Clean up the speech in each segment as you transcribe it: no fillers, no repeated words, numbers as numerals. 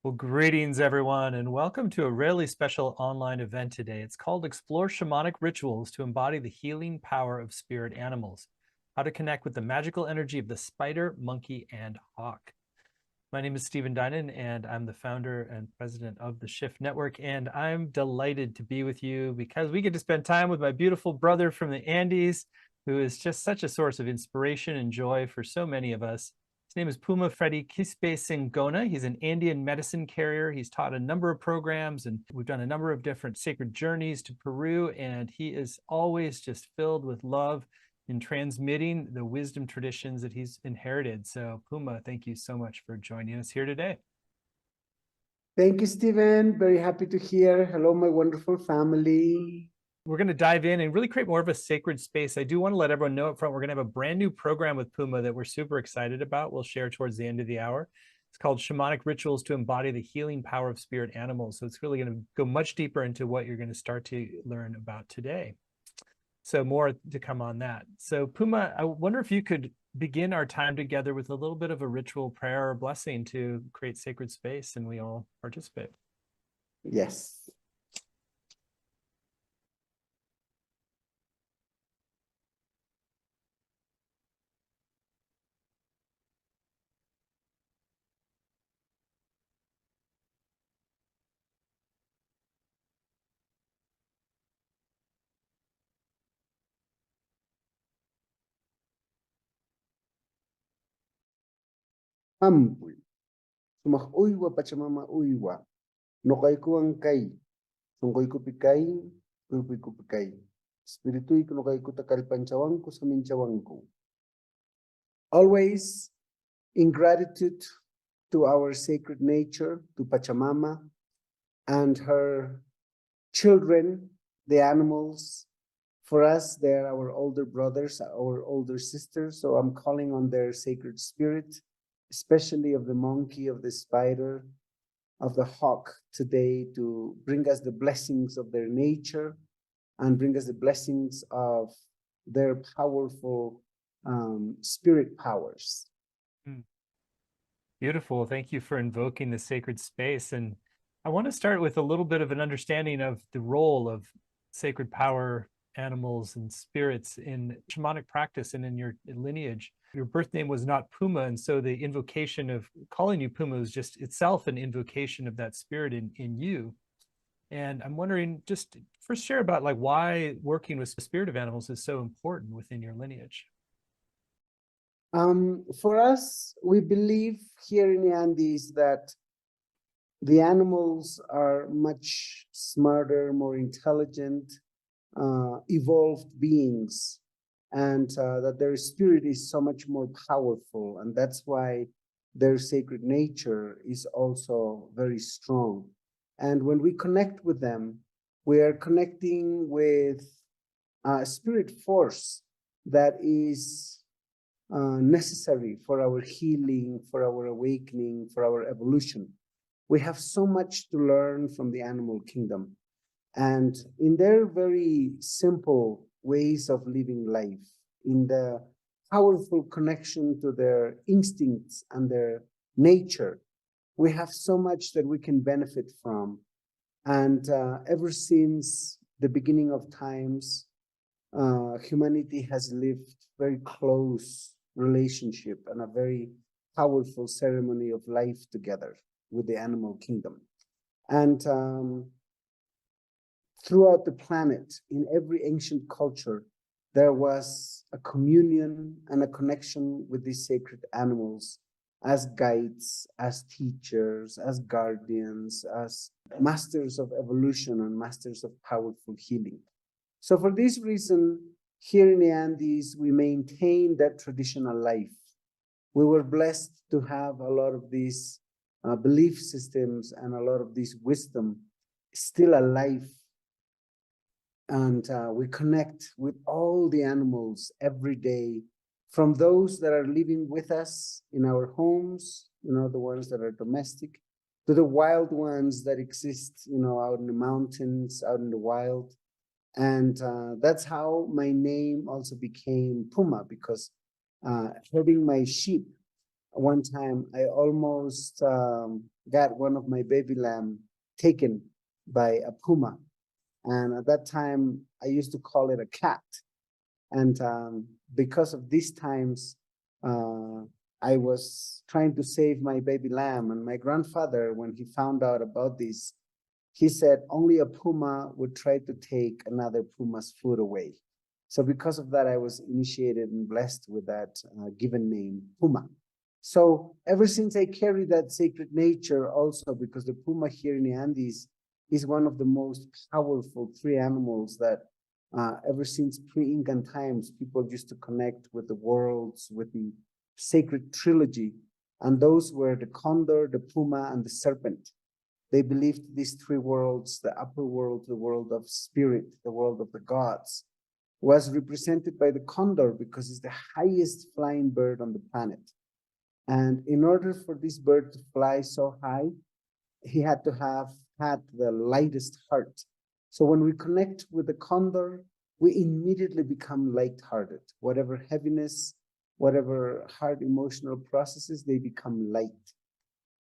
Well, greetings, everyone, and welcome to a really special online event today. It's called Explore Shamanic Rituals to Embody the Healing Power of Spirit Animals, how to connect with the magical energy of the spider, monkey, and hawk. My name is Stephen Dinan, and I'm the founder and president of the Shift Network, and I'm delighted to be with you because we get to spend time with my beautiful brother from the Andes, who is just such a source of inspiration and joy for so many of us. His name is Puma Fredy Quispe Singona. He's an Andean medicine carrier. He's taught a number of programs, and we've done a number of different sacred journeys to Peru, and he is always just filled with love in transmitting the wisdom traditions that he's inherited. So Puma, thank you so much for joining us here today. Thank you, Stephen. Very happy to hear. Hello, my wonderful family. We're going to dive in and really create more of a sacred space. I do want to let everyone know up front, we're going to have a brand new program with Puma that we're super excited about. We'll share towards the end of the hour. It's called Shamanic Rituals to Embody the Healing Power of Spirit Animals. So it's really going to go much deeper into what you're going to start to learn about today. So more to come on that. So Puma, I wonder if you could begin our time together with a little bit of a ritual prayer or blessing to create sacred space and we all participate. Yes. Ampuy, sumak uywa pachamama uywa, nokay ko ang kay, sungkoy ko pikay, kupuy ko pikay, spirituy ko nokay ko takal panchawang ko sa minchawang ko. Always in gratitude to our sacred nature, to Pachamama and her children, the animals. For us, they're our older brothers, our older sisters, so I'm calling on their sacred spirit, especially of the monkey, of the spider, of the hawk today, to bring us the blessings of their nature and bring us the blessings of their powerful spirit powers. Beautiful. Thank you for invoking the sacred space. And I want to start with a little bit of an understanding of the role of sacred power animals and spirits in shamanic practice and in your lineage. Your birth name was not Puma, and so the invocation of calling you Puma is just itself an invocation of that spirit in you. And I'm wondering, just first share about like why working with the spirit of animals is so important within your lineage. For us, we believe here in the Andes that the animals are much smarter, more intelligent, evolved beings, and that their spirit is so much more powerful, and that's why their sacred nature is also very strong. And when we connect with them, we are connecting with a spirit force that is necessary for our healing, for our awakening, for our evolution. We have so much to learn from the animal kingdom. And in their very simple ways of living life, in the powerful connection to their instincts and their nature, we have so much that we can benefit from. And ever since the beginning of times, humanity has lived very close relationship and a very powerful ceremony of life together with the animal kingdom. And throughout the planet, in every ancient culture, there was a communion and a connection with these sacred animals as guides, as teachers, as guardians, as masters of evolution and masters of powerful healing. So for this reason, here in the Andes, we maintain that traditional life. We were blessed to have a lot of these belief systems and a lot of this wisdom still alive. And we connect with all the animals every day, from those that are living with us in our homes, the ones that are domestic, to the wild ones that exist, out in the mountains, out in the wild. And that's how my name also became Puma, because herding my sheep, one time I almost got one of my baby lamb taken by a puma. And at that time, I used to call it a cat. And because of these times, I was trying to save my baby lamb. And my grandfather, when he found out about this, he said only a puma would try to take another puma's food away. So because of that, I was initiated and blessed with that given name, Puma. So ever since I carry that sacred nature also, because the puma here in the Andes is one of the most powerful three animals that ever since pre-Incan times, people used to connect with the worlds, with the sacred trilogy. And those were the condor, the puma, and the serpent. They believed these three worlds, the upper world, the world of spirit, the world of the gods, was represented by the condor because it's the highest flying bird on the planet. And in order for this bird to fly so high, he had to have had the lightest heart. So when we connect with the condor, we immediately become light-hearted. Whatever heaviness, whatever hard emotional processes, they become light.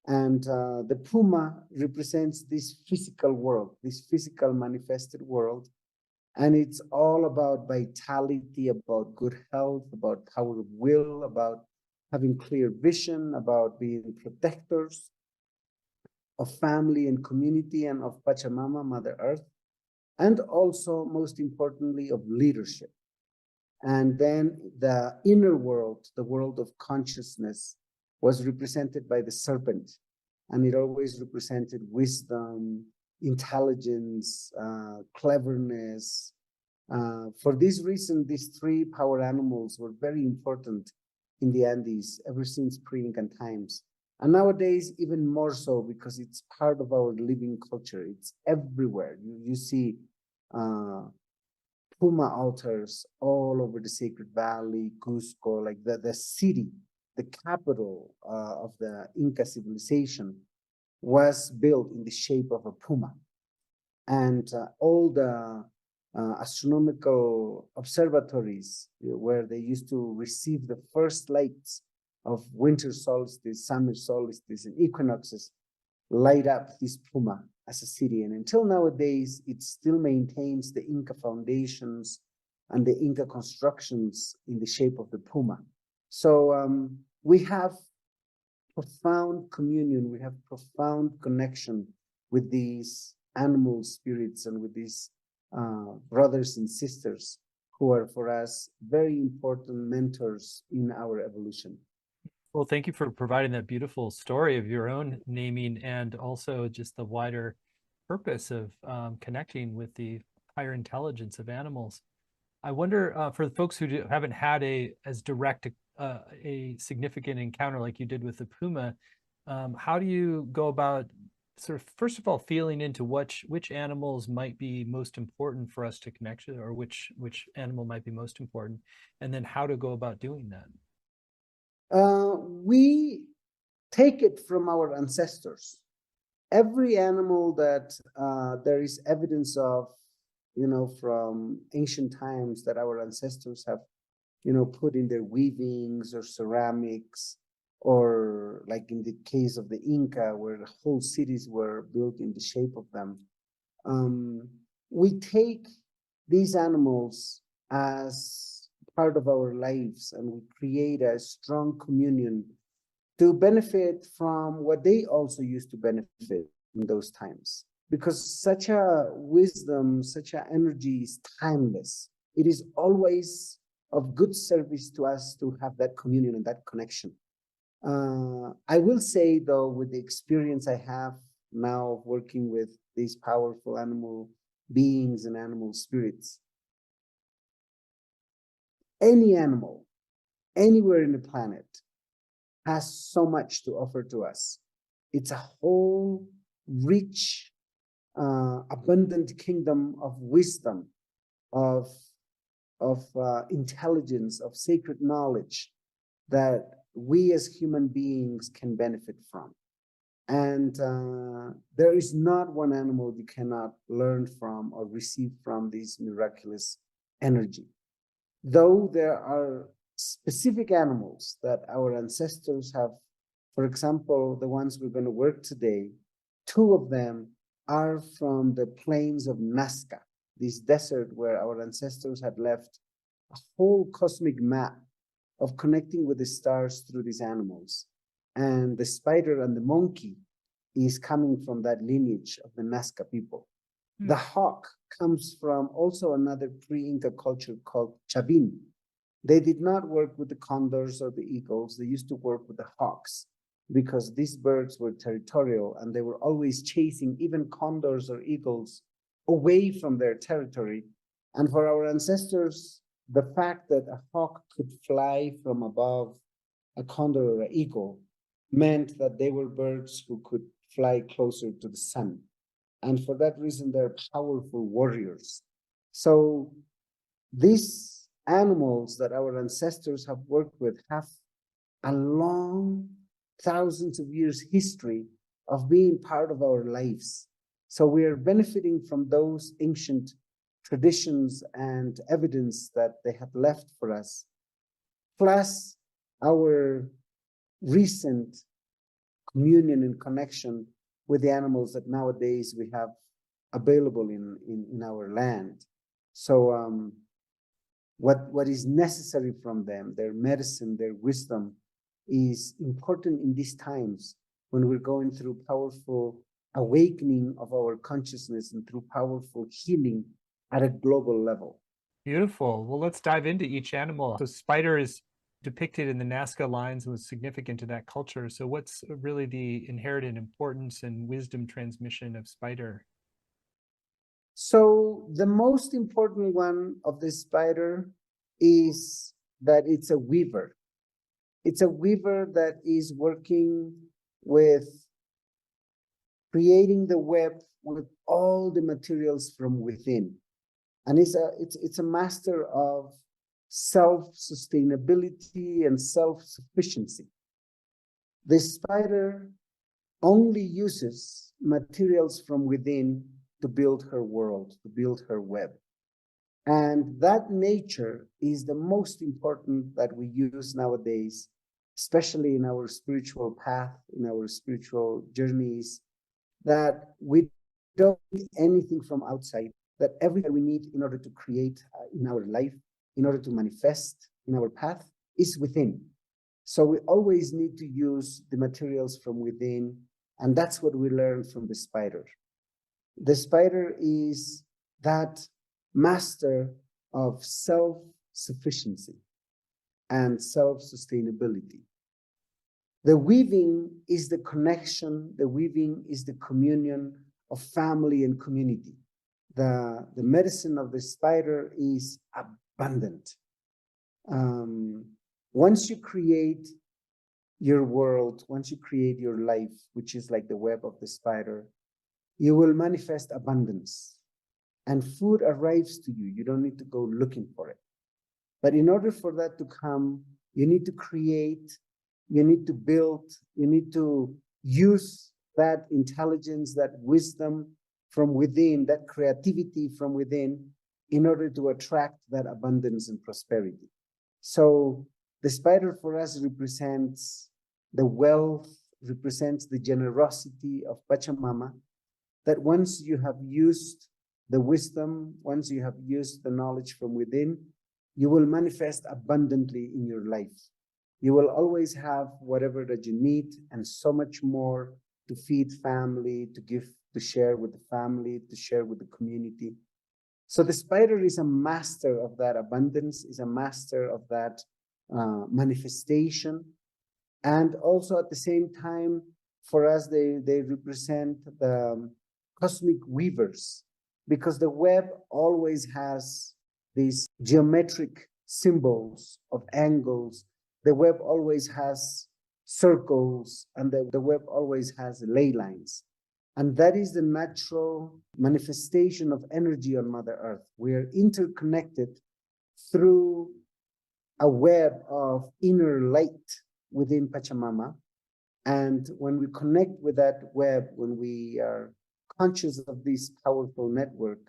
And the puma represents this physical world, this physical manifested world. And it's all about vitality, about good health, about power of will, about having clear vision, about being protectors of family and community and of Pachamama, Mother Earth, and also, most importantly, of leadership. And then the inner world, the world of consciousness, was represented by the serpent. And it always represented wisdom, intelligence, cleverness. For this reason, these three power animals were very important in the Andes ever since pre-Incan times. And nowadays, even more so, because it's part of our living culture. It's everywhere. You see Puma altars all over the Sacred Valley, Cusco, like the city, the capital of the Inca civilization was built in the shape of a puma. And all the astronomical observatories where they used to receive the first lights of winter solstice, summer solstice, and equinoxes light up this puma as a city. And until nowadays, it still maintains the Inca foundations and the Inca constructions in the shape of the puma. So we have profound communion, we have profound connection with these animal spirits and with these brothers and sisters who are for us very important mentors in our evolution. Well, thank you for providing that beautiful story of your own naming and also just the wider purpose of connecting with the higher intelligence of animals. I wonder for the folks who haven't had as direct a significant encounter like you did with the puma, how do you go about sort of, first of all, feeling into which animals might be most important for us to connect to, or which animal might be most important, and then how to go about doing that? We take it from our ancestors. Every animal that there is evidence of, from ancient times that our ancestors have, put in their weavings or ceramics, or like in the case of the Inca, where the whole cities were built in the shape of them. We take these animals as part of our lives, and we create a strong communion to benefit from what they also used to benefit in those times. Because such a wisdom, such an energy is timeless. It is always of good service to us to have that communion and that connection. I will say, though, with the experience I have now of working with these powerful animal beings and animal spirits, any animal, anywhere in the planet, has so much to offer to us. It's a whole rich, abundant kingdom of wisdom, of intelligence, of sacred knowledge that we as human beings can benefit from. And there is not one animal you cannot learn from or receive from this miraculous energy. Though there are specific animals that our ancestors have For example, the ones we're going to work today, 2 of them are from the plains of Nazca, this desert where our ancestors had left a whole cosmic map of connecting with the stars through these animals. And the spider and the monkey is coming from that lineage of the Nazca people. The hawk comes from also another pre-Inca culture called Chavin. They did not work with the condors or the eagles. They used to work with the hawks because these birds were territorial and they were always chasing even condors or eagles away from their territory. And for our ancestors, the fact that a hawk could fly from above a condor or an eagle meant that they were birds who could fly closer to the sun. And for that reason, they're powerful warriors. So these animals that our ancestors have worked with have a long, thousands of years history of being part of our lives. So we are benefiting from those ancient traditions and evidence that they have left for us, plus our recent communion and connection with the animals that nowadays we have available in our land. So what is necessary from them, their medicine, their wisdom, is important in these times when we're going through powerful awakening of our consciousness and through powerful healing at a global level. Beautiful. Well, let's dive into each animal. So spider is depicted in the Nazca lines and was significant to that culture. So what's really the inherited importance and wisdom transmission of spider? So the most important one of the spider is that it's a weaver. It's a weaver that is working with creating the web with all the materials from within. And it's a master of self-sustainability and self-sufficiency. The spider only uses materials from within to build her world, to build her web. And that nature is the most important that we use nowadays, especially in our spiritual path, in our spiritual journeys, that we don't need anything from outside, that everything we need in order to create in our life, in order to manifest in our path, is within. So we always need to use the materials from within, and that's what we learn from the spider. The spider is that master of self-sufficiency and self-sustainability. The weaving is the connection, the weaving is the communion of family and community. The medicine of the spider is abundant. Once you create your world, once you create your life, which is like the web of the spider, you will manifest abundance. And food arrives to you. You don't need to go looking for it. But in order for that to come, you need to create, you need to build, you need to use that intelligence, that wisdom from within, that creativity from within, in order to attract that abundance and prosperity. So the spider for us represents the wealth, represents the generosity of Pachamama, that once you have used the wisdom, once you have used the knowledge from within, you will manifest abundantly in your life. You will always have whatever that you need and so much more to feed family, to give, to share with the family, to share with the community. So the spider is a master of that abundance, is a master of that manifestation. And also at the same time, for us, they represent the cosmic weavers, because the web always has these geometric symbols of angles. The web always has circles, and the web always has ley lines. And that is the natural manifestation of energy on Mother Earth. We are interconnected through a web of inner light within Pachamama. And when we connect with that web, when we are conscious of this powerful network,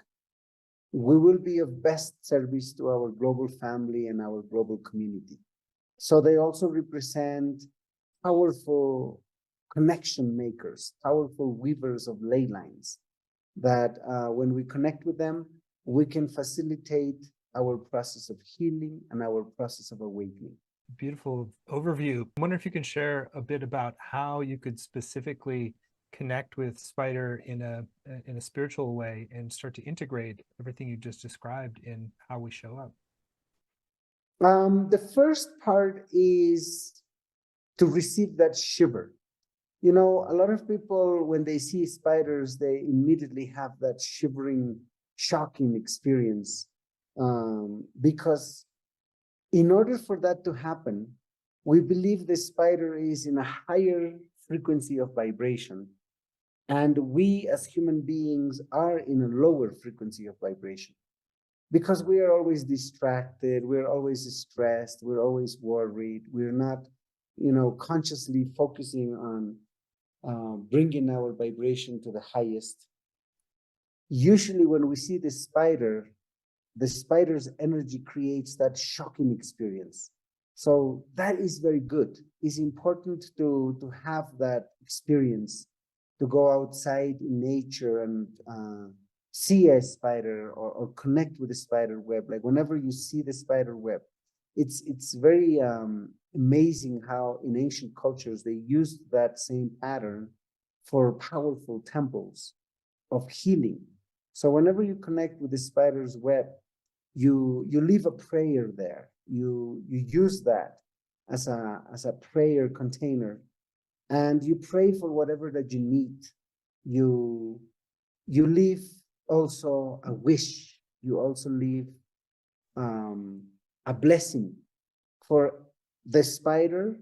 we will be of best service to our global family and our global community. So they also represent powerful connection makers, powerful weavers of ley lines that when we connect with them, we can facilitate our process of healing and our process of awakening. Beautiful overview. I wonder if you can share a bit about how you could specifically connect with Spider in a spiritual way and start to integrate everything you just described in how we show up. The first part is to receive that shiver. You know, a lot of people, when they see spiders, they immediately have that shivering, shocking experience. Because in order for that to happen, we believe the spider is in a higher frequency of vibration. And we as human beings are in a lower frequency of vibration because we are always distracted, we're always stressed, we're always worried, we're not, consciously focusing on bringing our vibration to the highest. Usually when we see the spider's energy creates that shocking experience. So that is very good. It's important to have that experience, to go outside in nature and see a spider or connect with the spider web. Like whenever you see the spider web, it's very amazing how in ancient cultures they used that same pattern for powerful temples of healing. So whenever you connect with the spider's web, you leave a prayer there. You use that as a prayer container, and you pray for whatever that you need. You leave also a wish. You also leave a blessing for the spider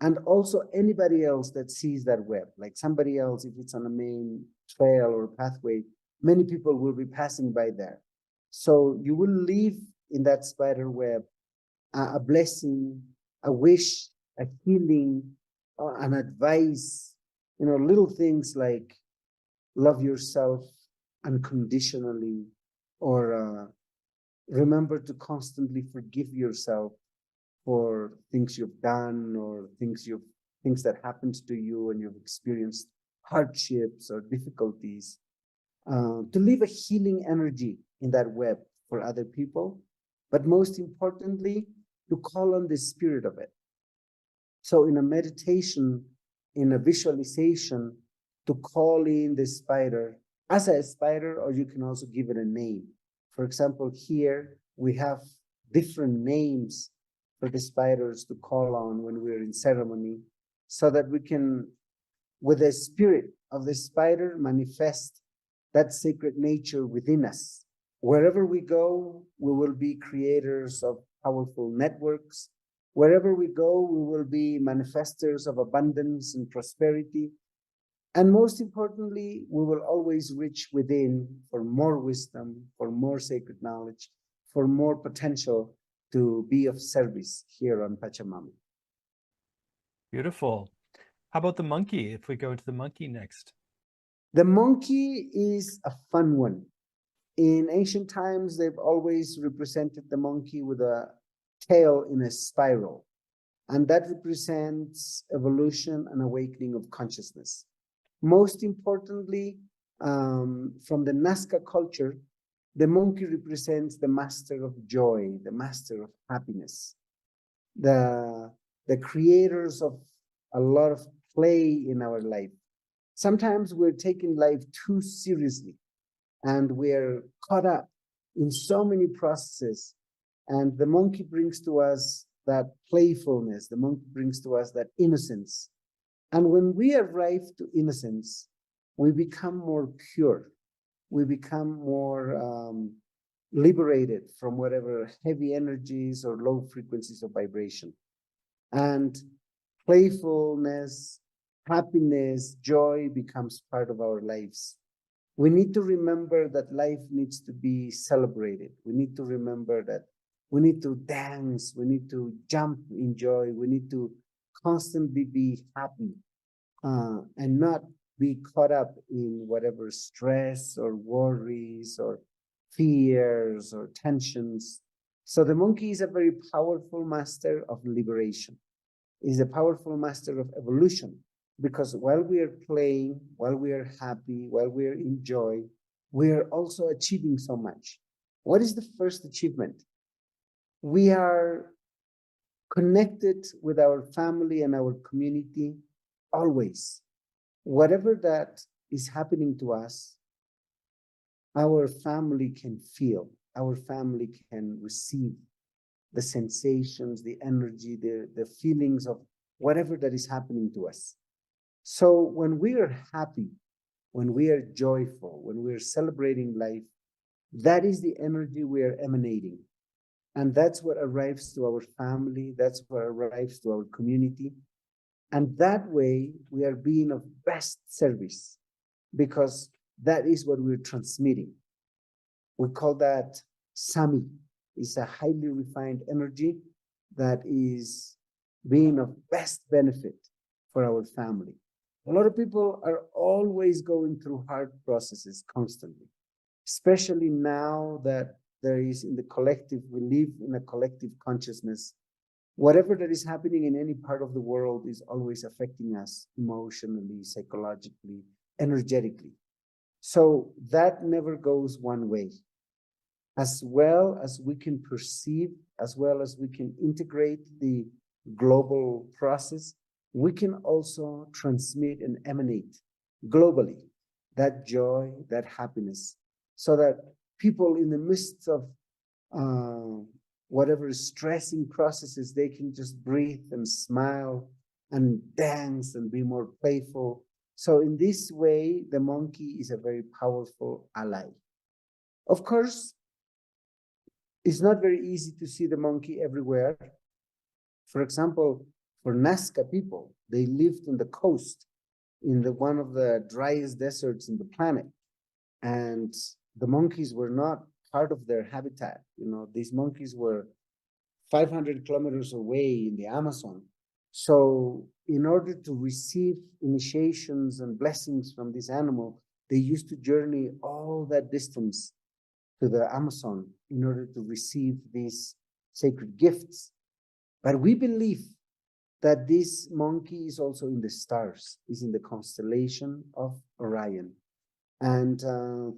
and also anybody else that sees that web. Like somebody else, if it's on a main trail or pathway, many people will be passing by there. So you will leave in that spider web a blessing, a wish, a healing, an advice, little things like love yourself unconditionally, or remember to constantly forgive yourself for things you've done or things that happened to you and you've experienced hardships or difficulties. To leave a healing energy in that web for other people, but most importantly, to call on the spirit of it. So in a meditation, in a visualization, to call in the spider as a spider, or you can also give it a name. For example, here we have different names for the spiders to call on when we're in ceremony, so that we can, with the spirit of the spider, manifest that sacred nature within us. Wherever we go, we will be creators of powerful networks. Wherever we go, we will be manifestors of abundance and prosperity. And most importantly, we will always reach within for more wisdom, for more sacred knowledge, for more potential to be of service here on Pachamama. Beautiful. How about the monkey? If we go to the monkey next. The monkey is a fun one. In ancient times, they've always represented the monkey with a tail in a spiral. And that represents evolution and awakening of consciousness. Most importantly, from the Nazca culture, the monkey represents the master of joy, the master of happiness, the creators of a lot of play in our life. Sometimes we're taking life too seriously and we're caught up in so many processes. And the monkey brings to us that playfulness, the monkey brings to us that innocence. And when we arrive to innocence, we become more pure. We become more liberated from whatever heavy energies or low frequencies of vibration. And playfulness, happiness, joy becomes part of our lives. We need to remember that life needs to be celebrated. We need to remember that we need to dance, we need to jump in joy, we need to constantly be happy and not be caught up in whatever stress or worries or fears or tensions. So the monkey is a very powerful master of liberation. is a powerful master of evolution, because while we are playing, while we are happy, while we are in joy, we are also achieving so much. What is the first achievement? We are connected with our family and our community always. Whatever that is happening to us, our family can feel, our family can receive the sensations, the energy, the feelings of whatever that is happening to us. So when we are happy, when we are joyful, when we are celebrating life, that is the energy we are emanating. And that's what arrives to our family, that's what arrives to our community. And that way, we are being of best service, because that is what we're transmitting. We call that Sami. It's a highly refined energy that is being of best benefit for our family. A lot of people are always going through hard processes constantly, especially now that there is in the collective, we live in a collective consciousness. Whatever that is happening in any part of the world is always affecting us emotionally, psychologically, energetically. So that never goes one way. As well as we can perceive, as well as we can integrate the global process, we can also transmit and emanate globally that joy, that happiness, so that people in the midst of whatever stressing processes, they can just breathe and smile and dance and be more playful. So in this way, the monkey is a very powerful ally. Of course, it's not very easy to see the monkey everywhere. For example, for Nazca people, they lived on the coast in one of the driest deserts in the planet. And the monkeys were not part of their habitat. These monkeys were 500 kilometers away in the Amazon. So in order to receive initiations and blessings from this animal, they used to journey all that distance to the Amazon in order to receive these sacred gifts. But we believe that this monkey is also in the stars, is in the constellation of Orion. And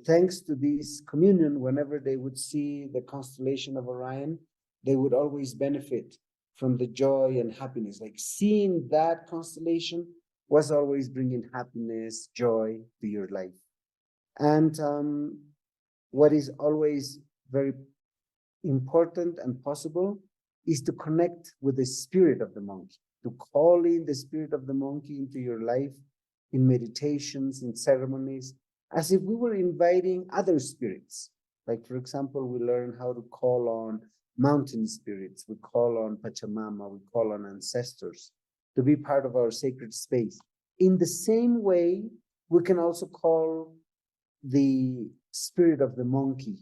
thanks to this communion, whenever they would see the constellation of Orion, they would always benefit from the joy and happiness. Like seeing that constellation was always bringing happiness, joy to your life. And what is always very important and possible is to connect with the spirit of the monkey, to call in the spirit of the monkey into your life in meditations, in ceremonies, as if we were inviting other spirits. Like, for example, we learn how to call on mountain spirits, we call on Pachamama, we call on ancestors to be part of our sacred space. In the same way, we can also call the spirit of the monkey.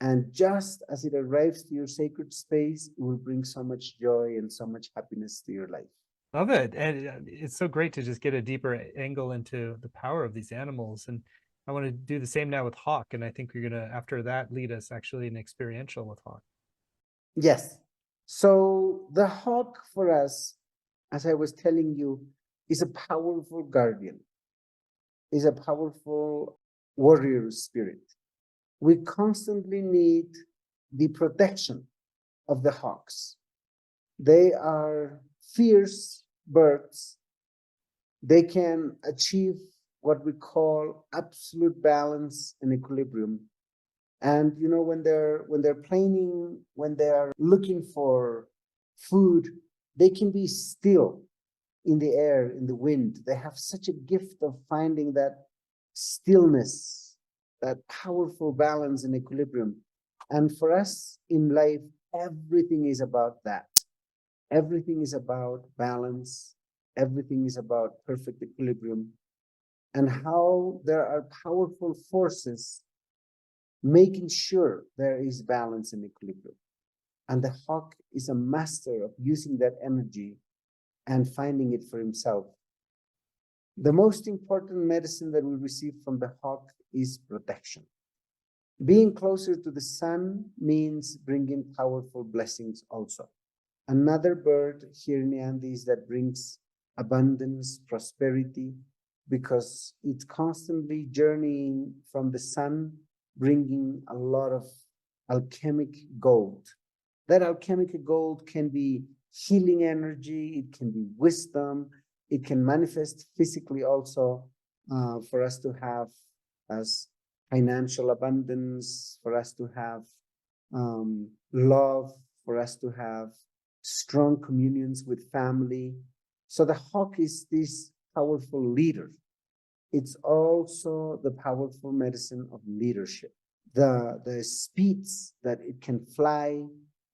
And just as it arrives to your sacred space, it will bring so much joy and so much happiness to your life. Love it. And it's so great to just get a deeper angle into the power of these animals. And I want to do the same now with Hawk. And I think you're going to, after that, lead us actually in experiential with Hawk. Yes. So the hawk for us, as I was telling you, is a powerful guardian, is a powerful warrior spirit. We constantly need the protection of the hawks. They are fierce birds. They can achieve what we call absolute balance and equilibrium. And when they're planning, when they are looking for food, they can be still in the air, in the wind. They have such a gift of finding that stillness, that powerful balance and equilibrium. And for us in life, everything is about that. Everything is about balance. Everything is about perfect equilibrium, and how there are powerful forces making sure there is balance and equilibrium. And the hawk is a master of using that energy and finding it for himself. The most important medicine that we receive from the hawk is protection. Being closer to the sun means bringing powerful blessings also. another bird here in the Andes that brings abundance, prosperity, because it's constantly journeying from the sun, bringing a lot of alchemic gold. That alchemic gold can be healing energy, it can be wisdom, it can manifest physically also for us to have as financial abundance, for us to have love, for us to have strong communions with family. So the hawk is this powerful leader. It's also the powerful medicine of leadership. The speeds that it can fly,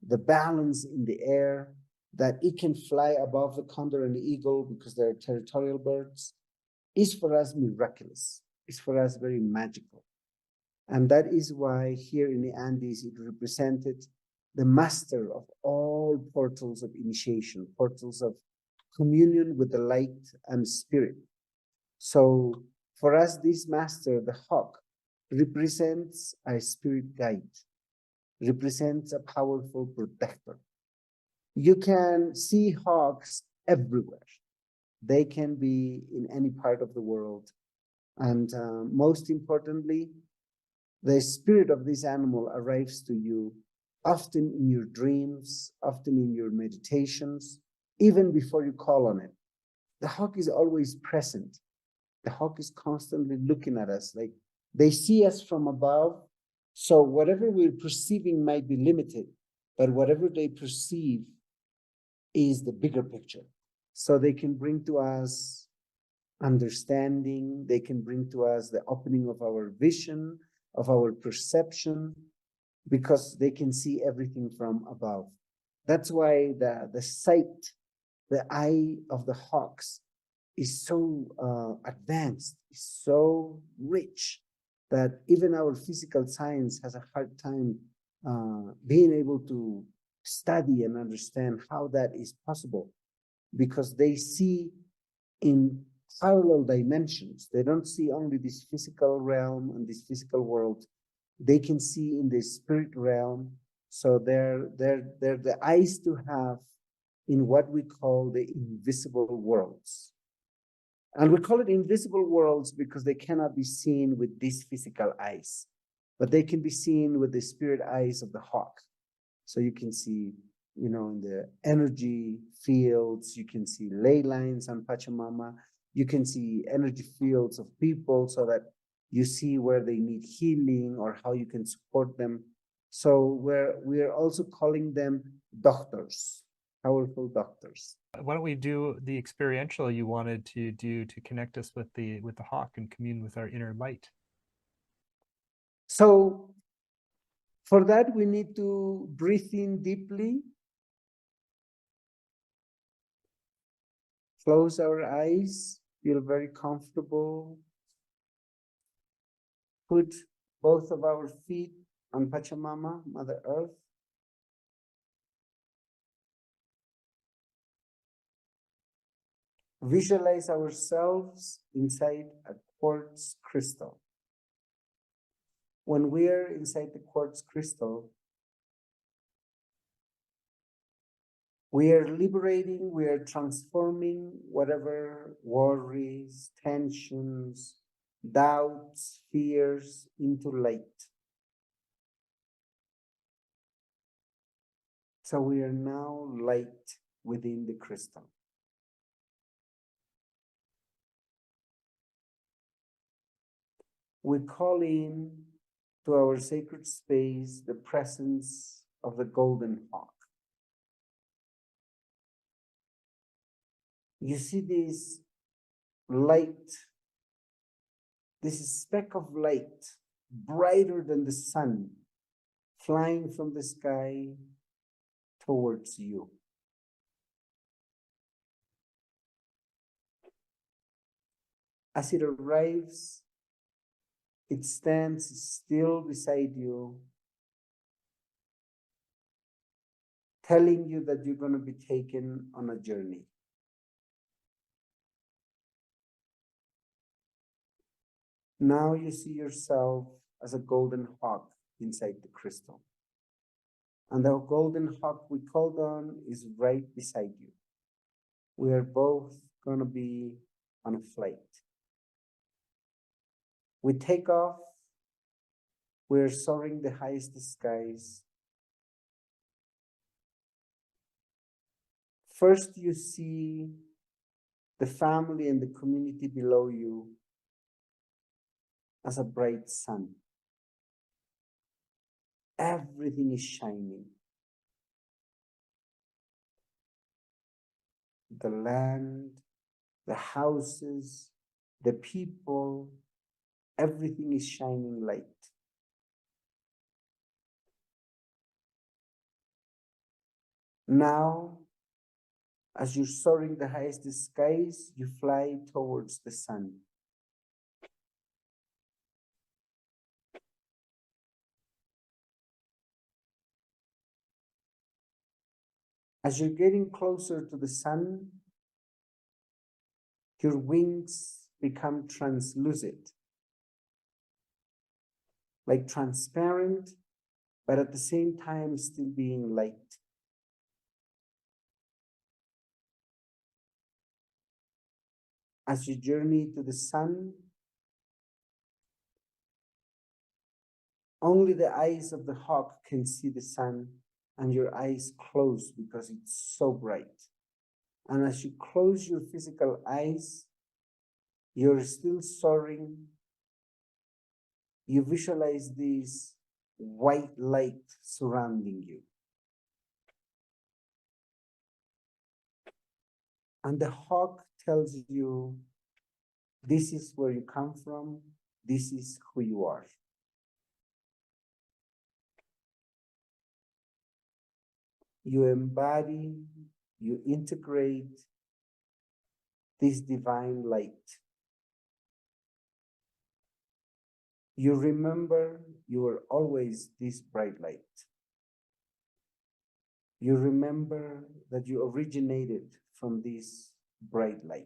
the balance in the air, that it can fly above the condor and the eagle because they're territorial birds, is for us miraculous. It's for us very magical. And that is why here in the Andes, it represented the master of all portals of initiation, portals of communion with the light and spirit. So for us, this master, the hawk, represents a spirit guide, represents a powerful protector. You can see hawks everywhere. They can be in any part of the world. And most importantly, the spirit of this animal arrives to you often in your dreams, often in your meditations, even before you call on it. The hawk is always present. The hawk is constantly looking at us, like they see us from above. So whatever we're perceiving might be limited, but whatever they perceive is the bigger picture. So they can bring to us understanding, they can bring to us the opening of our vision, of our perception, because they can see everything from above. That's why the sight, the eye of the hawks is so advanced, is so rich, that even our physical science has a hard time being able to study and understand how that is possible, because they see in parallel dimensions. They don't see only this physical realm and this physical world. They can see in the spirit realm. So they're the eyes to have in what we call the invisible worlds. And we call it invisible worlds because they cannot be seen with these physical eyes, but they can be seen with the spirit eyes of the hawk. So you can see, in the energy fields, you can see ley lines on Pachamama, you can see energy fields of people so that you see where they need healing or how you can support them. So we're also calling them doctors, powerful doctors. Why don't we do the experiential you wanted to do to connect us with the hawk and commune with our inner light? So for that, we need to breathe in deeply, close our eyes, feel very comfortable. Put both of our feet on Pachamama, Mother Earth. Visualize ourselves inside a quartz crystal. When we're inside the quartz crystal, we are liberating, we are transforming whatever worries, tensions, doubts, fears into light. So we are now light within the crystal. We call in to our sacred space the presence of the golden hawk. You see this light, this speck of light, brighter than the sun, flying from the sky towards you. As it arrives, it stands still beside you, telling you that you're going to be taken on a journey. Now you see yourself as a golden hawk inside the crystal. And the golden hawk we called on is right beside you. We are both going to be on a flight. We take off. We're soaring the highest skies. First, you see the family and the community below you as a bright sun. Everything is shining. The land, the houses, the people, everything is shining light. Now, as you're soaring the highest skies, you fly towards the sun. As you're getting closer to the sun, your wings become translucent, like transparent, but at the same time still being light. As you journey to the sun, only the eyes of the hawk can see the sun, and your eyes close because it's so bright. And as you close your physical eyes, you're still soaring. You visualize this white light surrounding you. And the hawk tells you, this is where you come from, this is who you are. You embody, you integrate this divine light. You remember you were always this bright light. You remember that you originated from this bright light.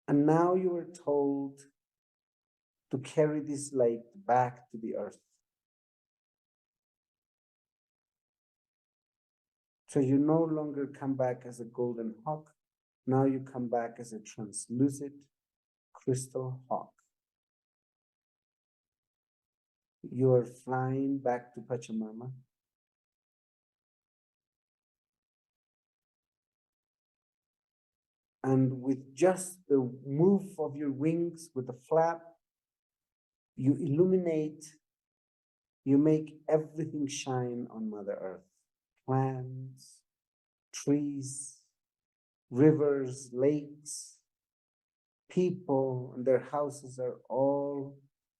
And now you are told to carry this light back to the earth. So you no longer come back as a golden hawk. Now you come back as a translucent crystal hawk. You are flying back to Pachamama. And with just the move of your wings, with a flap, you illuminate, you make everything shine on Mother Earth. Plants, trees, rivers, lakes, people, and their houses are all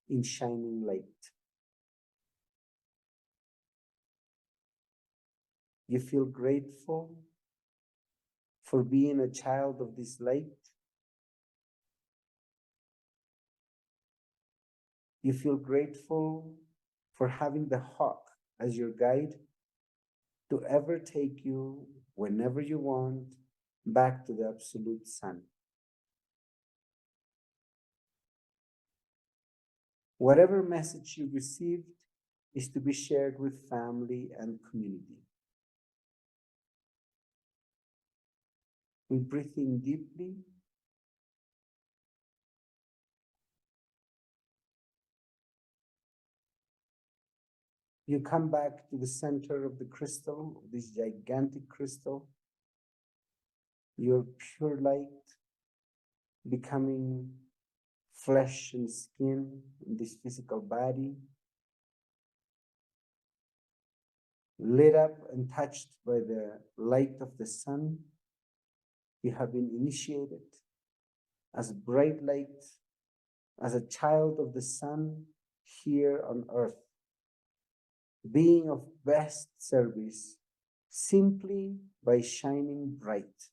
in shining light. You feel grateful for being a child of this light. You feel grateful for having the hawk as your guide to ever take you whenever you want back to the absolute sun. Whatever message you received is to be shared with family and community. We breathe in deeply. You come back to the center of the crystal, this gigantic crystal. Your pure light becoming flesh and skin in this physical body, lit up and touched by the light of the sun. You have been initiated as bright light, as a child of the sun here on earth, being of best service simply by shining bright.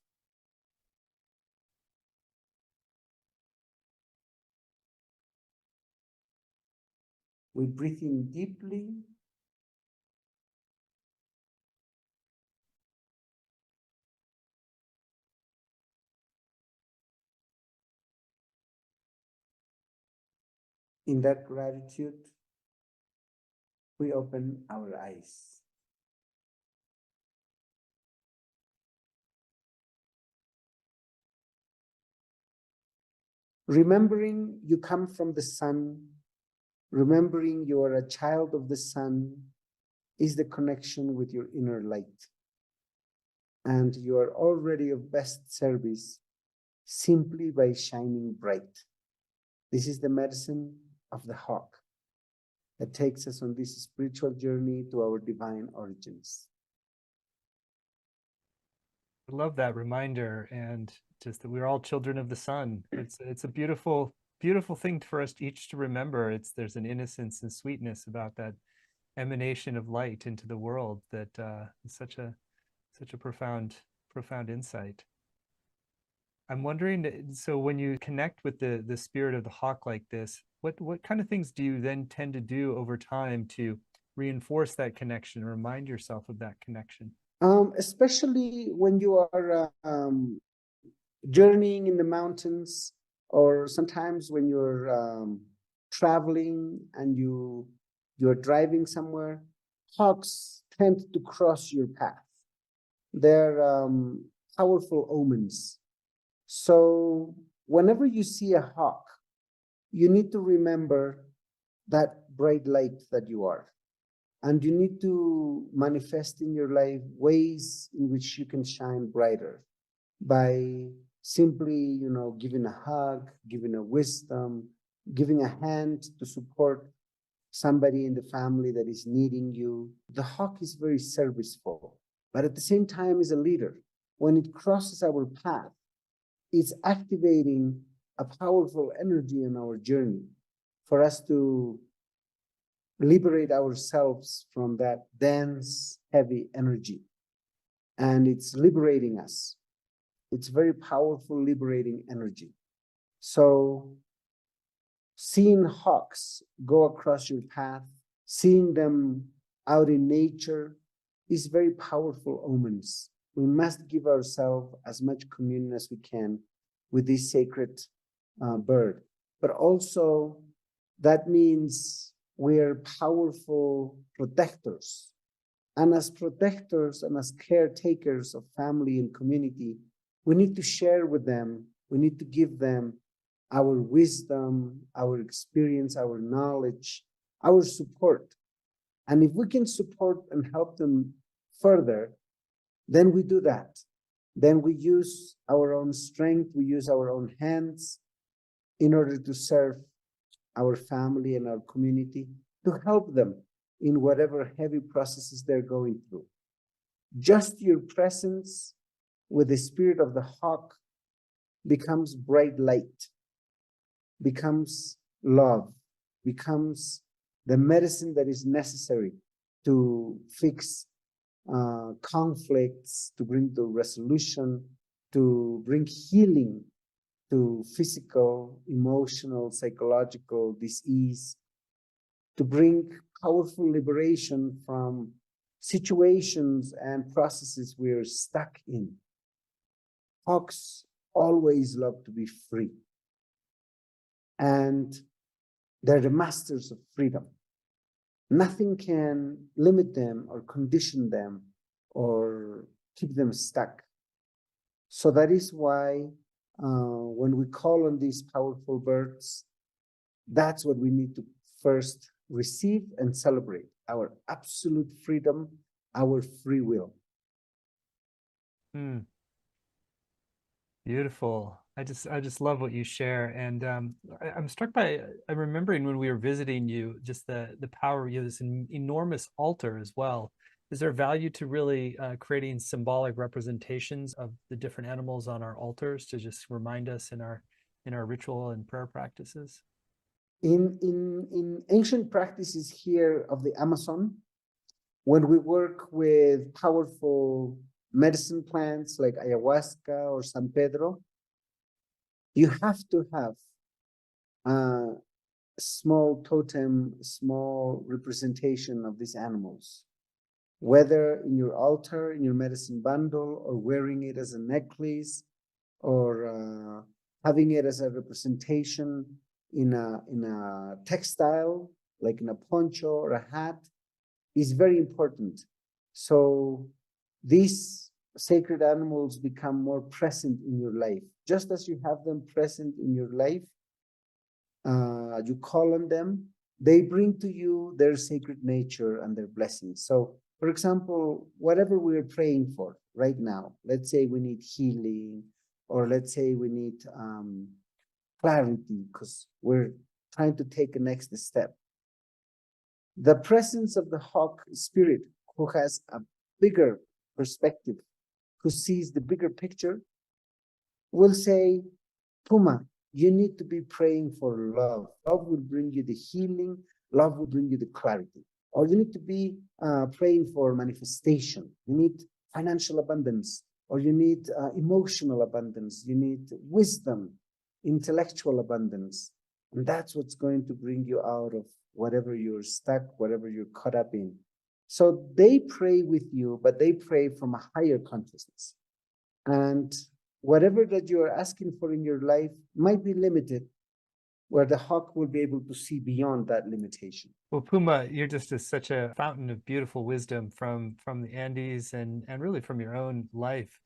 We breathe in deeply. In that gratitude, we open our eyes. Remembering you come from the sun, remembering you are a child of the sun, is the connection with your inner light. And you are already of best service simply by shining bright. This is the medicine of the hawk that takes us on this spiritual journey to our divine origins. I love that reminder, and just that we're all children of the sun. It's a beautiful, beautiful thing for us each to remember. There's an innocence and sweetness about that emanation of light into the world that is such a profound insight. I'm wondering, so when you connect with the spirit of the hawk like this, what kind of things do you then tend to do over time to reinforce that connection, remind yourself of that connection? Especially when you are journeying in the mountains, or sometimes when you're traveling and you're driving somewhere, hawks tend to cross your path. They're powerful omens. So whenever you see a hawk, you need to remember that bright light that you are. And you need to manifest in your life ways in which you can shine brighter by simply, giving a hug, giving a wisdom, giving a hand to support somebody in the family that is needing you. The hawk is very serviceful, but at the same time is a leader. When it crosses our path, it's activating a powerful energy in our journey for us to liberate ourselves from that dense, heavy energy. And it's liberating us. It's very powerful, liberating energy. So seeing hawks go across your path, seeing them out in nature is very powerful omens. We must give ourselves as much communion as we can with this sacred bird. But also that means we're powerful protectors. And as protectors and as caretakers of family and community, we need to share with them, we need to give them our wisdom, our experience, our knowledge, our support. And if we can support and help them further, then we do that. Then we use our own strength, we use our own hands in order to serve our family and our community, to help them in whatever heavy processes they're going through. Just your presence with the spirit of the hawk becomes bright light, becomes love, becomes the medicine that is necessary to fix conflicts, to bring the resolution, to bring healing to physical, emotional, psychological disease, to bring powerful liberation from situations and processes we're stuck in. Hawks always love to be free. And they're the masters of freedom. Nothing can limit them or condition them or keep them stuck. So that is why when we call on these powerful birds, that's what we need to first receive and celebrate: our absolute freedom, our free will. Beautiful. I just love what you share, and I'm struck by. I'm remembering when we were visiting you, just the power. You have this enormous altar as well. Is there value to really creating symbolic representations of the different animals on our altars to just remind us in our ritual and prayer practices? In ancient practices here of the Amazon, when we work with powerful medicine plants like ayahuasca or San Pedro, you have to have a small totem, small representation of these animals, whether in your altar, in your medicine bundle, or wearing it as a necklace, or having it as a representation in a textile, like in a poncho or a hat. is very important. So these sacred animals become more present in your life. Just as you have them present in your life, you call on them, they bring to you their sacred nature and their blessings. So, for example, whatever we're praying for right now, let's say we need healing, or let's say we need clarity because we're trying to take a next step. The presence of the hawk spirit, who has a bigger perspective, who sees the bigger picture, will say, Puma, you need to be praying for love. Love will bring you the healing. Love will bring you the clarity. Or you need to be praying for manifestation. You need financial abundance, or you need emotional abundance. You need wisdom, intellectual abundance. And that's what's going to bring you out of whatever you're stuck, whatever you're caught up in. So they pray with you, but they pray from a higher consciousness. And whatever that you are asking for in your life might be limited, where the hawk will be able to see beyond that limitation. Well, Puma, you're just such a fountain of beautiful wisdom from the Andes and really from your own life.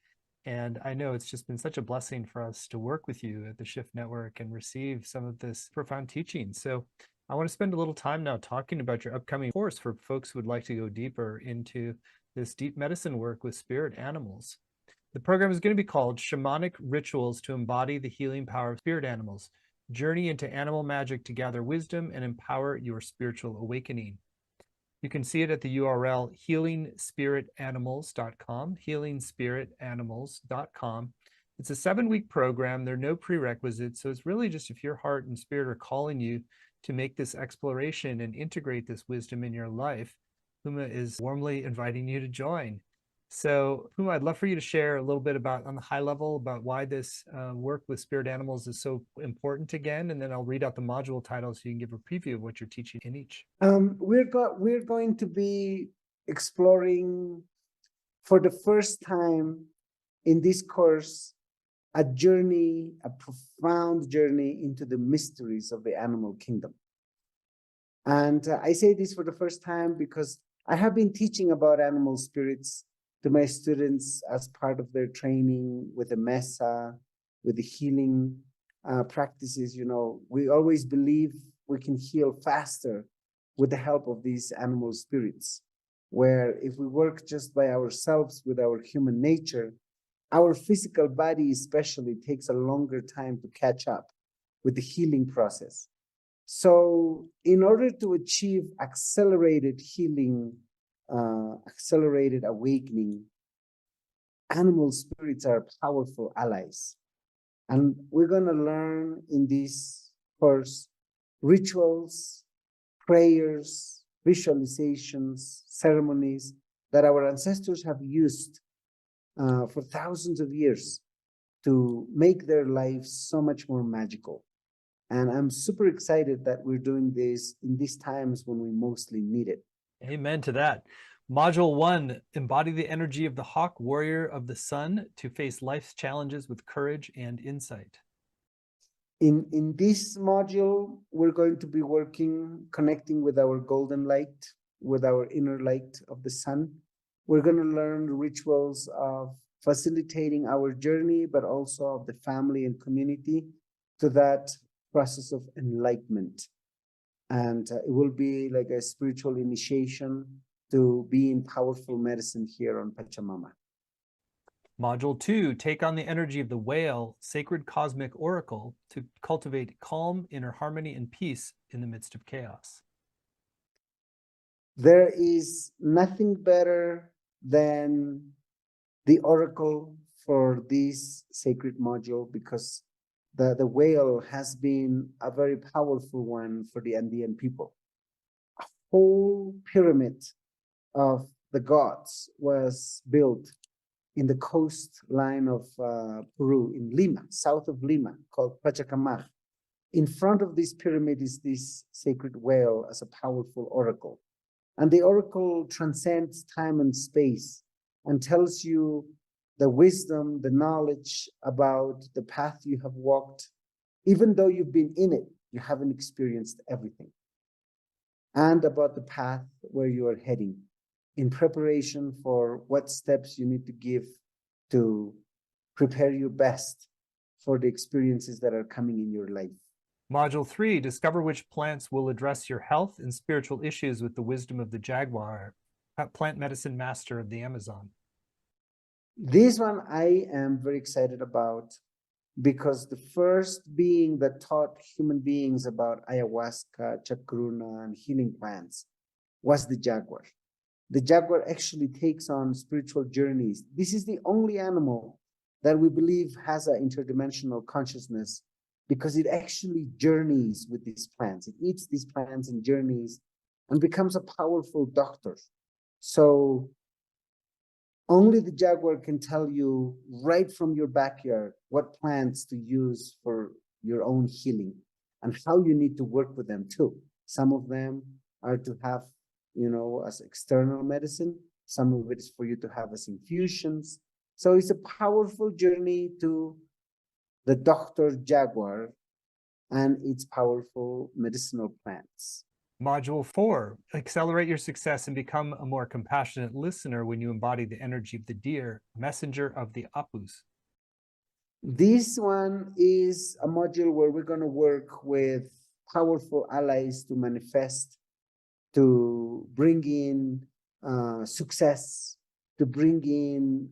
And I know it's just been such a blessing for us to work with you at the Shift Network and receive some of this profound teaching. So I want to spend a little time now talking about your upcoming course for folks who would like to go deeper into this deep medicine work with spirit animals. The program is going to be called Shamanic Rituals to Embody the Healing Power of Spirit Animals. Journey into animal magic to gather wisdom and empower your spiritual awakening. You can see it at the URL healingspiritanimals.com, healingspiritanimals.com. It's a 7-week program. There are no prerequisites. So it's really just if your heart and spirit are calling you to make this exploration and integrate this wisdom in your life, Puma is warmly inviting you to join. So, Puma, I'd love for you to share a little bit about, on the high level, about why this work with spirit animals is so important again, and then I'll read out the module titles so you can give a preview of what you're teaching in each. We're going to be exploring for the first time in this course a journey, a profound journey into the mysteries of the animal kingdom. And I say this for the first time because I have been teaching about animal spirits to my students as part of their training with the mesa, with the healing practices. You know, we always believe we can heal faster with the help of these animal spirits, where if we work just by ourselves with our human nature, our physical body especially takes a longer time to catch up with the healing process. So in order to achieve accelerated healing, accelerated awakening, animal spirits are powerful allies. And we're going to learn in this course rituals, prayers, visualizations, ceremonies that our ancestors have used for thousands of years to make their lives so much more magical. And I'm super excited that we're doing this in these times when we mostly need it. Amen to that. Module 1, embody the energy of the hawk warrior of the sun to face life's challenges with courage and insight. In this module, we're going to be connecting with our golden light, with our inner light of the sun. We're going to learn rituals of facilitating our journey, but also of the family and community to that process of enlightenment. And it will be like a spiritual initiation to be in powerful medicine here on Pachamama. Module 2, take on the energy of the whale, sacred cosmic oracle, to cultivate calm, inner harmony, and peace in the midst of chaos. There is nothing better than the oracle for this sacred module, because the whale has been a very powerful one for the Andean people. A whole pyramid of the gods was built in the coastline of Peru, in Lima, south of Lima, called Pachacamac. In front of this pyramid is this sacred whale as a powerful oracle. And the oracle transcends time and space and tells you the wisdom, the knowledge about the path you have walked. Even though you've been in it, you haven't experienced everything. and about the path where you are heading in preparation for what steps you need to give to prepare you best for the experiences that are coming in your life. Module 3, discover which plants will address your health and spiritual issues with the wisdom of the jaguar, plant medicine master of the Amazon. This one I am very excited about because the first being that taught human beings about ayahuasca, chacruna, and healing plants was the jaguar. The jaguar actually takes on spiritual journeys. This is the only animal that we believe has an interdimensional consciousness because it actually journeys with these plants. It eats these plants and journeys and becomes a powerful doctor. So only the jaguar can tell you right from your backyard what plants to use for your own healing and how you need to work with them too. Some of them are to have, as external medicine. Some of it is for you to have as infusions. So it's a powerful journey to the Dr. Jaguar and its powerful medicinal plants. Module 4, accelerate your success and become a more compassionate listener when you embody the energy of the deer, messenger of the Apus. This one is a module where we're going to work with powerful allies to manifest, to bring in success, to bring in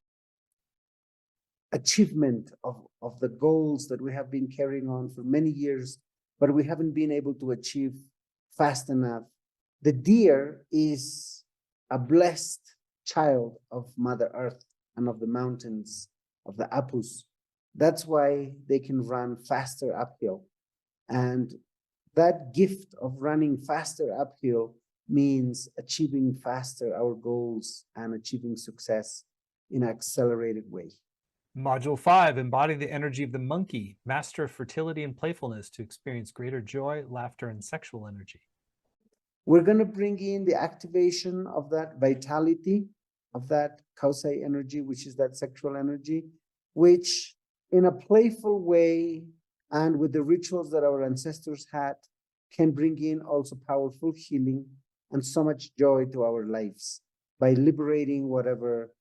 achievement of the goals that we have been carrying on for many years, but we haven't been able to achieve fast enough. The deer is a blessed child of Mother Earth and of the mountains, of the Apus. That's why they can run faster uphill. And that gift of running faster uphill means achieving faster our goals and achieving success in an accelerated way. Module 5, embody the energy of the monkey, master of fertility and playfulness to experience greater joy, laughter, and sexual energy. We're going to bring in the activation of that vitality, of that kausai energy, which is that sexual energy, which in a playful way and with the rituals that our ancestors had can bring in also powerful healing and so much joy to our lives by liberating whatever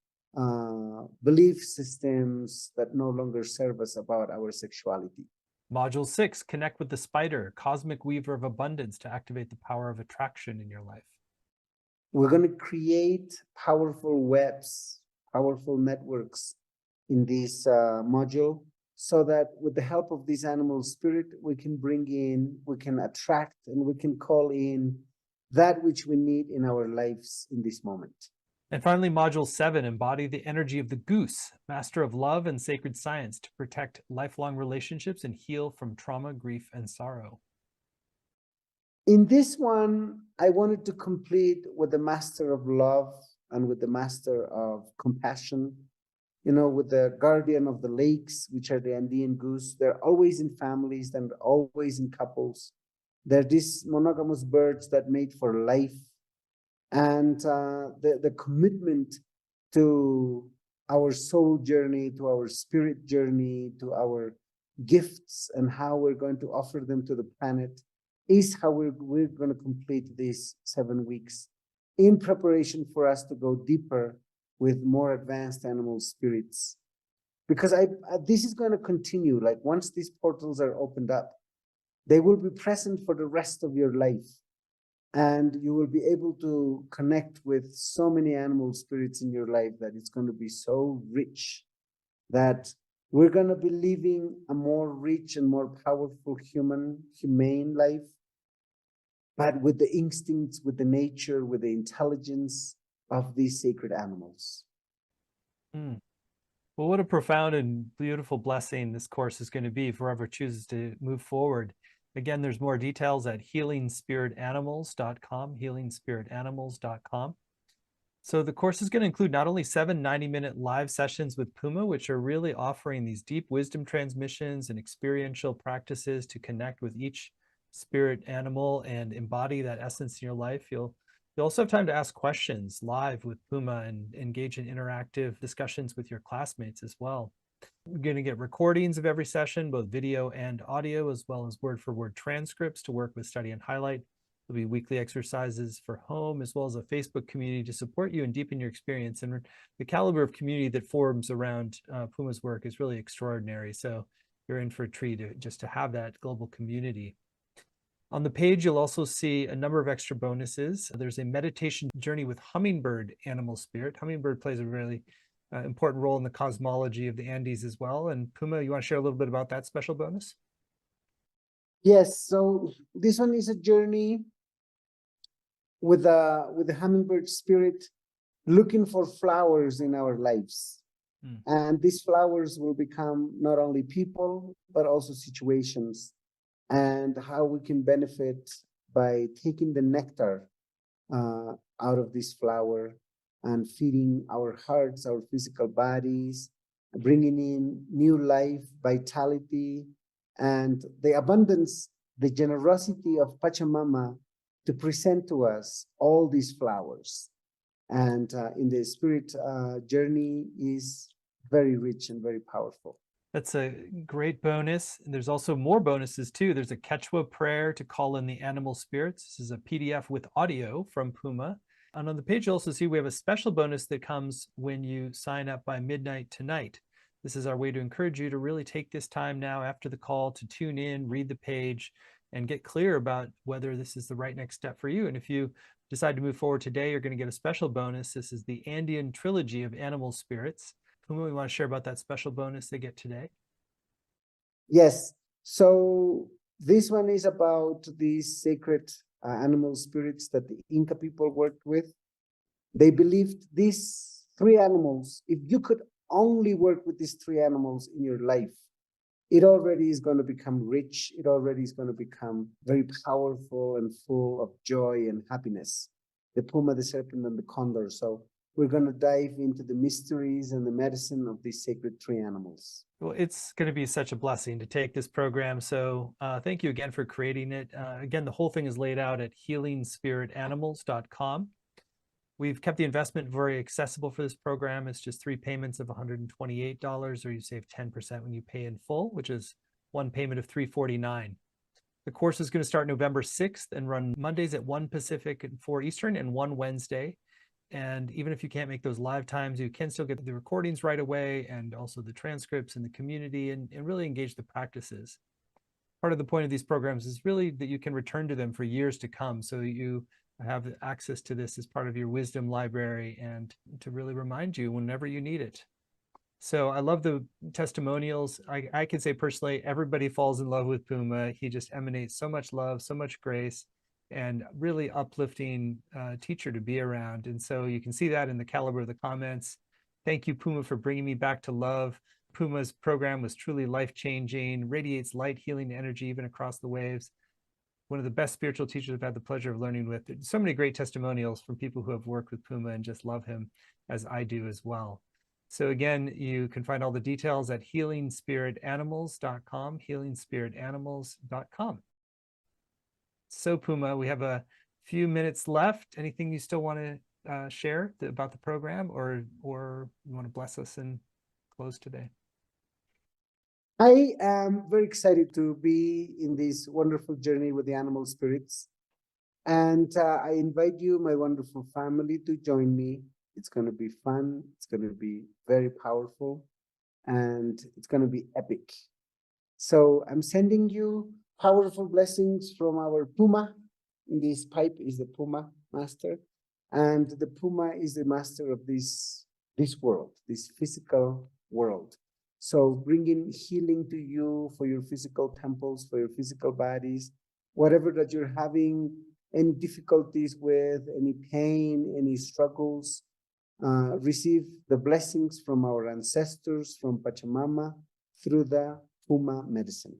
belief systems that no longer serve us about our sexuality. Module 6, connect with the spider, cosmic weaver of abundance to activate the power of attraction in your life. We're going to create powerful webs, powerful networks in this module so that with the help of this animal spirit, we can attract and we can call in that which we need in our lives in this moment. And finally, Module 7, embody the energy of the goose, master of love and sacred science to protect lifelong relationships and heal from trauma, grief, and sorrow. In this one, I wanted to complete with the master of love and with the master of compassion, with the guardian of the lakes, which are the Andean goose. They're always in families and always in couples. They're these monogamous birds that mate for life. And the commitment to our soul journey, to our spirit journey, to our gifts and how we're going to offer them to the planet is how we're going to complete these 7 weeks in preparation for us to go deeper with more advanced animal spirits. Because this is going to continue. Like once these portals are opened up, they will be present for the rest of your life. And you will be able to connect with so many animal spirits in your life that it's going to be so rich that we're going to be living a more rich and more powerful humane life, but with the instincts, with the nature, with the intelligence of these sacred animals. Well, what a profound and beautiful blessing this course is going to be for whoever chooses to move forward. Again, there's more details at healingspiritanimals.com, healingspiritanimals.com. So the course is going to include not only 7 90-minute live sessions with Puma, which are really offering these deep wisdom transmissions and experiential practices to connect with each spirit animal and embody that essence in your life. You'll also have time to ask questions live with Puma and engage in interactive discussions with your classmates as well. We're going to get recordings of every session, both video and audio, as well as word-for-word transcripts to work with, study, and highlight. There'll be weekly exercises for home, as well as a Facebook community to support you and deepen your experience. And the caliber of community that forms around Puma's work is really extraordinary. So you're in for a treat just to have that global community. On the page, you'll also see a number of extra bonuses. There's a meditation journey with hummingbird animal spirit. Hummingbird plays a really important role in the cosmology of the Andes as well. And Puma, you want to share a little bit about that special bonus? Yes, so this one is a journey with the hummingbird spirit looking for flowers in our lives. And these flowers will become not only people, but also situations, and how we can benefit by taking the nectar out of this flower and feeding our hearts, our physical bodies, bringing in new life, vitality, and the abundance, the generosity of Pachamama to present to us all these flowers. And in the spirit journey is very rich and very powerful. That's a great bonus. And there's also more bonuses too. There's a Quechua prayer to call in the animal spirits. This is a PDF with audio from Puma. And on the page, you'll also see we have a special bonus that comes when you sign up by midnight tonight. This is our way to encourage you to really take this time now after the call to tune in, read the page, and get clear about whether this is the right next step for you. And if you decide to move forward today, you're going to get a special bonus. This is the Andean trilogy of animal spirits. Puma, we want to share about that special bonus they get today? Yes. So this one is about these sacred animal spirits that the Inca people worked with. They believed these three animals, if you could only work with these three animals in your life, it already is going to become rich. It already is going to become very powerful and full of joy and happiness. The puma, the serpent, and the condor. So we're going to dive into the mysteries and the medicine of these sacred tree animals. Well, it's going to be such a blessing to take this program. So thank you again for creating it. Again, the whole thing is laid out at healingspiritanimals.com. We've kept the investment very accessible for this program. It's just 3 payments of $128, or you save 10% when you pay in full, which is one payment of $349. The course is going to start November 6th and run Mondays at 1 Pacific and 4 Eastern and 1 Wednesday. And even if you can't make those live times, you can still get the recordings right away, and also the transcripts and the community, and really engage the practices. Part of the point of these programs is really that you can return to them for years to come. So you have access to this as part of your wisdom library, and to really remind you whenever you need it. So I love the testimonials. I can say personally, everybody falls in love with Puma. He just emanates so much love, so much grace, and really uplifting teacher to be around. And so you can see that in the caliber of the comments. Thank you, Puma, for bringing me back to love. Puma's program was truly life-changing, radiates light, healing energy even across the waves. One of the best spiritual teachers I've had the pleasure of learning with. So many great testimonials from people who have worked with Puma and just love him as I do as well. So again, you can find all the details at healingspiritanimals.com, healingspiritanimals.com. So Puma, we have a few minutes left. Anything you still want to share about the program, or you want to bless us and close today? I am very excited to be in this wonderful journey with the animal spirits. And I invite you, my wonderful family, to join me. It's going to be fun. It's going to be very powerful. And it's going to be epic. So I'm sending you powerful blessings from our Puma. In this pipe is the Puma master. And the Puma is the master of this world, this physical world. So bringing healing to you for your physical temples, for your physical bodies, whatever that you're having, any difficulties with, any pain, any struggles, receive the blessings from our ancestors, from Pachamama, through the Puma medicine.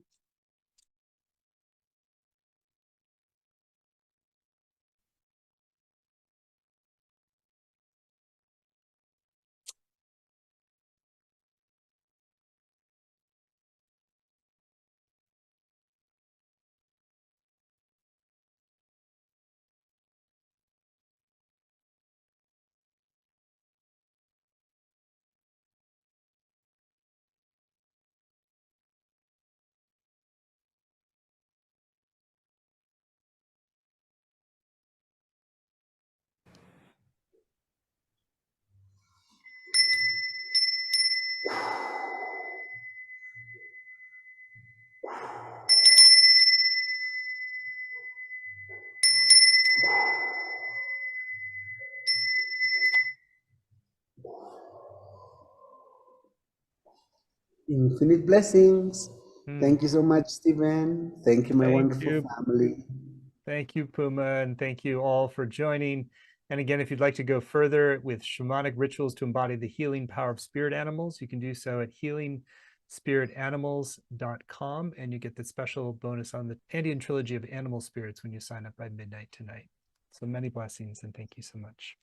Infinite blessings. Hmm. Thank you so much, Stephen. Thank you, my Thank wonderful you. family. Thank you, Puma, and thank you all for joining. And again, if you'd like to go further with shamanic rituals to embody the healing power of spirit animals, you can do so at healingspiritanimals.com, and you get the special bonus on the Andean trilogy of animal spirits when you sign up by midnight tonight. So many blessings, and thank you so much.